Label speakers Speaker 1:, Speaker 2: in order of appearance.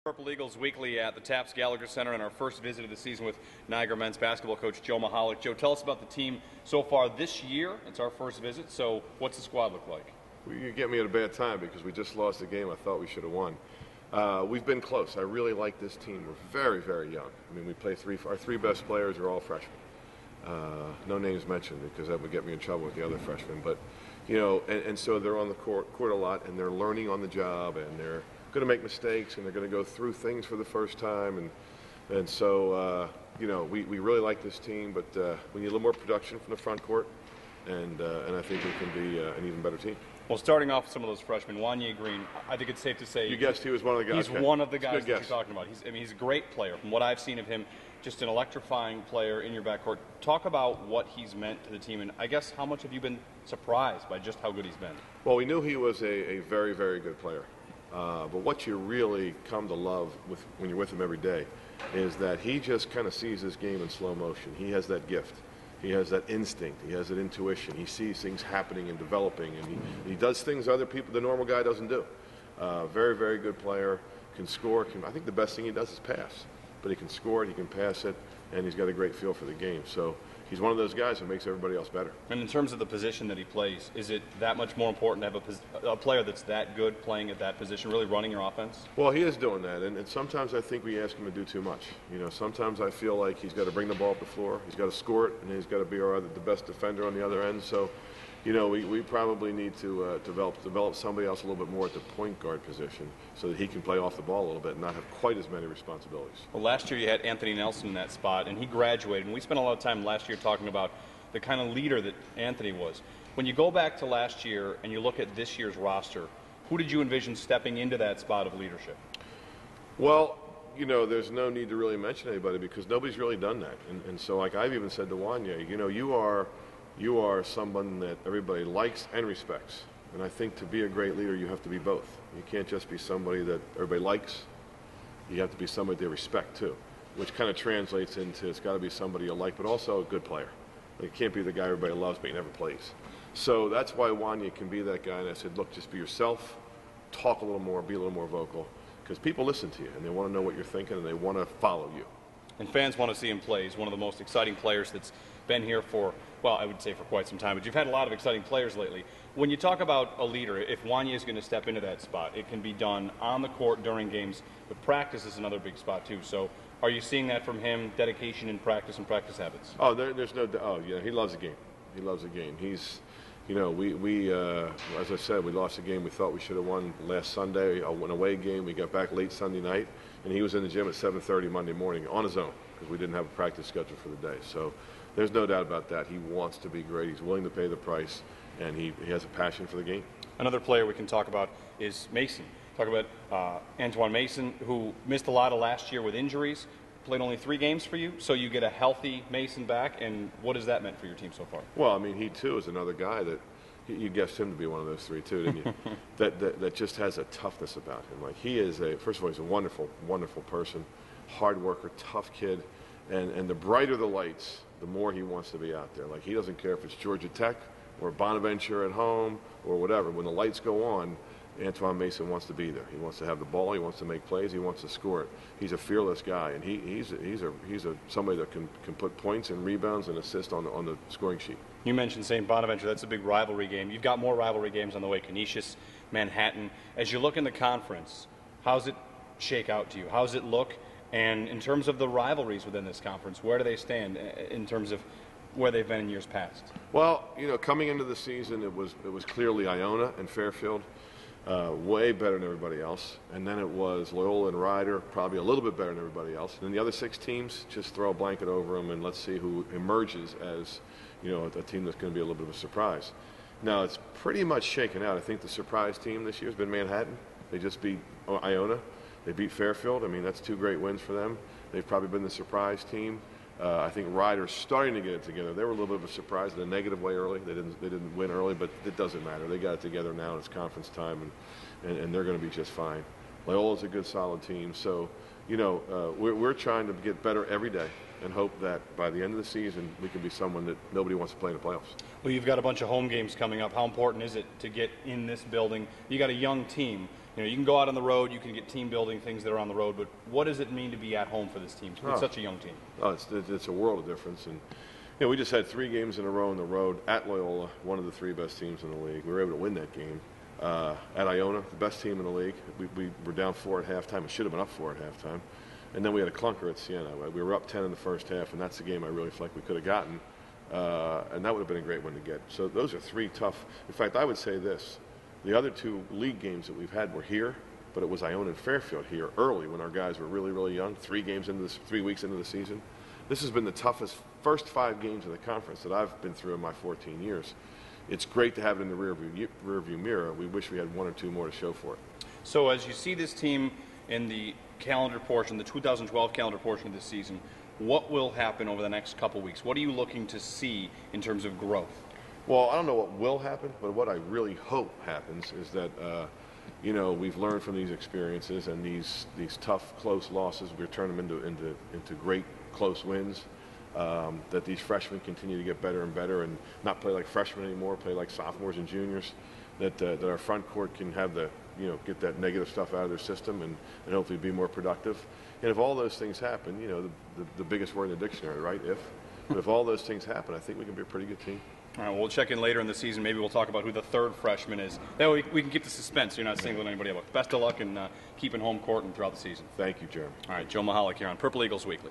Speaker 1: Purple Eagles Weekly at the TAPS Gallagher Center and our first visit of the season with Niagara men's basketball coach Joe Mihalich. Joe, tell us about the team so far this year. It's our first visit, so what's the squad look like?
Speaker 2: Well, you get me at a bad time because we just lost a game I thought we should have won. We've been close. I really like this team. We're very, very young. I mean, we play our three best players are all freshmen. No names mentioned because that would get me in trouble with the other freshmen. But, you know, and so they're on the court a lot, and they're learning on the job, and they're going to make mistakes, and they're going to go through things for the first time. And so, you know, we really like this team, but we need a little more production from the front court, and I think we can be an even better team.
Speaker 1: Well, starting off with some of those freshmen, Wanya Green, I think it's safe to say...
Speaker 2: You guessed he was one of the guys.
Speaker 1: He's one of the guys that you're talking about. He's a great player. From what I've seen of him, just an electrifying player in your backcourt. Talk about what he's meant to the team, and I guess how much have you been surprised by just how good he's been?
Speaker 2: Well, we knew he was a very, very good player. But what you really come to love when you're with him every day is that he just kind of sees this game in slow motion. He has that gift. He has that instinct. He has that intuition. He sees things happening and developing, and he does things other people, the normal guy, doesn't do. Very, very good player. Can score. I think the best thing he does is pass. But he can score it, he can pass it, and he's got a great feel for the game. So he's one of those guys that makes everybody else better.
Speaker 1: And in terms of the position that he plays, is it that much more important to have a player that's that good playing at that position, really running your offense?
Speaker 2: Well, he is doing that, and sometimes I think we ask him to do too much. You know, sometimes I feel like he's got to bring the ball up the floor, he's got to score it, and he's got to be the best defender on the other end. So, you know, we probably need to develop somebody else a little bit more at the point guard position so that he can play off the ball a little bit and not have quite as many responsibilities.
Speaker 1: Well, last year you had Anthony Nelson in that spot, and he graduated. And we spent a lot of time last year talking about the kind of leader that Anthony was. When you go back to last year and you look at this year's roster, who did you envision stepping into that spot of leadership?
Speaker 2: Well, you know, there's no need to really mention anybody because nobody's really done that. And so, like I've even said to Wanya, you know, you are someone that everybody likes and respects. And I think to be a great leader, you have to be both. You can't just be somebody that everybody likes. You have to be somebody they respect, too, which kind of translates into it's got to be somebody you like, but also a good player. It can't be the guy everybody loves, but he never plays. So that's why Wanya can be that guy. And I said, look, just be yourself, talk a little more, be a little more vocal, because people listen to you, and they want to know what you're thinking, and they want to follow you.
Speaker 1: And fans want to see him play. He's one of the most exciting players that's been here for, well, I would say for quite some time, but you've had a lot of exciting players lately. When you talk about a leader, if Wanya is going to step into that spot, it can be done on the court during games, but practice is another big spot too. So are you seeing that from him, dedication in practice and practice habits?
Speaker 2: Oh, there's no, oh yeah, he loves the game. He loves the game. He's, you know, we as I said, we lost a game we thought we should have won last Sunday, an away game. We got back late Sunday night, and he was in the gym at 7:30 Monday morning on his own because we didn't have a practice schedule for the day. So there's no doubt about that. He wants to be great. He's willing to pay the price, and he has a passion for the game.
Speaker 1: Another player we can talk about is Mason. Talk about Antoine Mason, who missed a lot of last year with injuries, played only 3 games for you, so you get a healthy Mason back, and what has that meant for your team so far?
Speaker 2: Well, I mean, he too is another guy that you guessed him to be one of those 3 too, didn't you? that just has a toughness about him. Like he is first of all, he's a wonderful, wonderful person, hard worker, tough kid, and the brighter the lights, the more he wants to be out there. Like he doesn't care if it's Georgia Tech or Bonaventure at home or whatever. When the lights go on, Antoine Mason wants to be there. He wants to have the ball. He wants to make plays. He wants to score it. He's a fearless guy, and he's somebody that can put points and rebounds and assists on the scoring sheet.
Speaker 1: You mentioned St. Bonaventure. That's a big rivalry game. You've got more rivalry games on the way. Canisius, Manhattan. As you look in the conference, how's it shake out to you? How's it look? And in terms of the rivalries within this conference, where do they stand in terms of where they've been in years past?
Speaker 2: Well, you know, coming into the season, it was clearly Iona and Fairfield. Way better than everybody else, and then it was Loyola and Rider, probably a little bit better than everybody else. And then the other 6 teams, just throw a blanket over them and let's see who emerges as, you know, a team that's going to be a little bit of a surprise. Now it's pretty much shaken out. I think the surprise team this year has been Manhattan. They just beat Iona. They beat Fairfield. I mean, that's 2 great wins for them. They've probably been the surprise team. I think Ryder's starting to get it together. They were a little bit of a surprise in a negative way early. They didn't win early, but it doesn't matter. They got it together now, and it's conference time, and they're going to be just fine. Loyola's a good, solid team. So, you know, we're trying to get better every day and hope that by the end of the season we can be someone that nobody wants to play in the playoffs.
Speaker 1: Well, you've got a bunch of home games coming up. How important is it to get in this building? You got a young team, You know, you can go out on the road, you can get team building things that are on the road, but what does it mean to be at home for this team with such a young team?
Speaker 2: Oh, it's a world of difference. And you know, we just had 3 games in a row on the road at Loyola, one of the 3 best teams in the league. We were able to win that game. At Iona, the best team in the league. We were down 4 at halftime. It should have been up 4 at halftime. And then we had a clunker at Siena. We were up 10 in the first half, and that's the game I really feel like we could have gotten. And that would have been a great one to get. So those are 3 tough. In fact, I would say this. The other 2 league games that we've had were here, but it was Iona and Fairfield here early when our guys were really, really young, 3 weeks into the season. This has been the toughest first 5 games in the conference that I've been through in my 14 years. It's great to have it in the rearview mirror. We wish we had 1 or 2 more to show for it.
Speaker 1: So as you see this team in the calendar portion, the 2012 calendar portion of this season, what will happen over the next couple weeks? What are you looking to see in terms of growth?
Speaker 2: Well, I don't know what will happen, but what I really hope happens is that, you know, we've learned from these experiences and these tough, close losses. We're turning them into great, close wins. That these freshmen continue to get better and better and not play like freshmen anymore, play like sophomores and juniors. That our front court can have get that negative stuff out of their system and hopefully be more productive. And if all those things happen, you know, the biggest word in the dictionary, right? But if all those things happen, I think we can be a pretty good team.
Speaker 1: All right, we'll check in later in the season. Maybe we'll talk about who the 3rd freshman is. That way we can keep the suspense so you're not singling anybody out. Best of luck in keeping home court and throughout the season.
Speaker 2: Thank you, Jeremy.
Speaker 1: All right, Joe Mihalich here on Purple Eagles Weekly.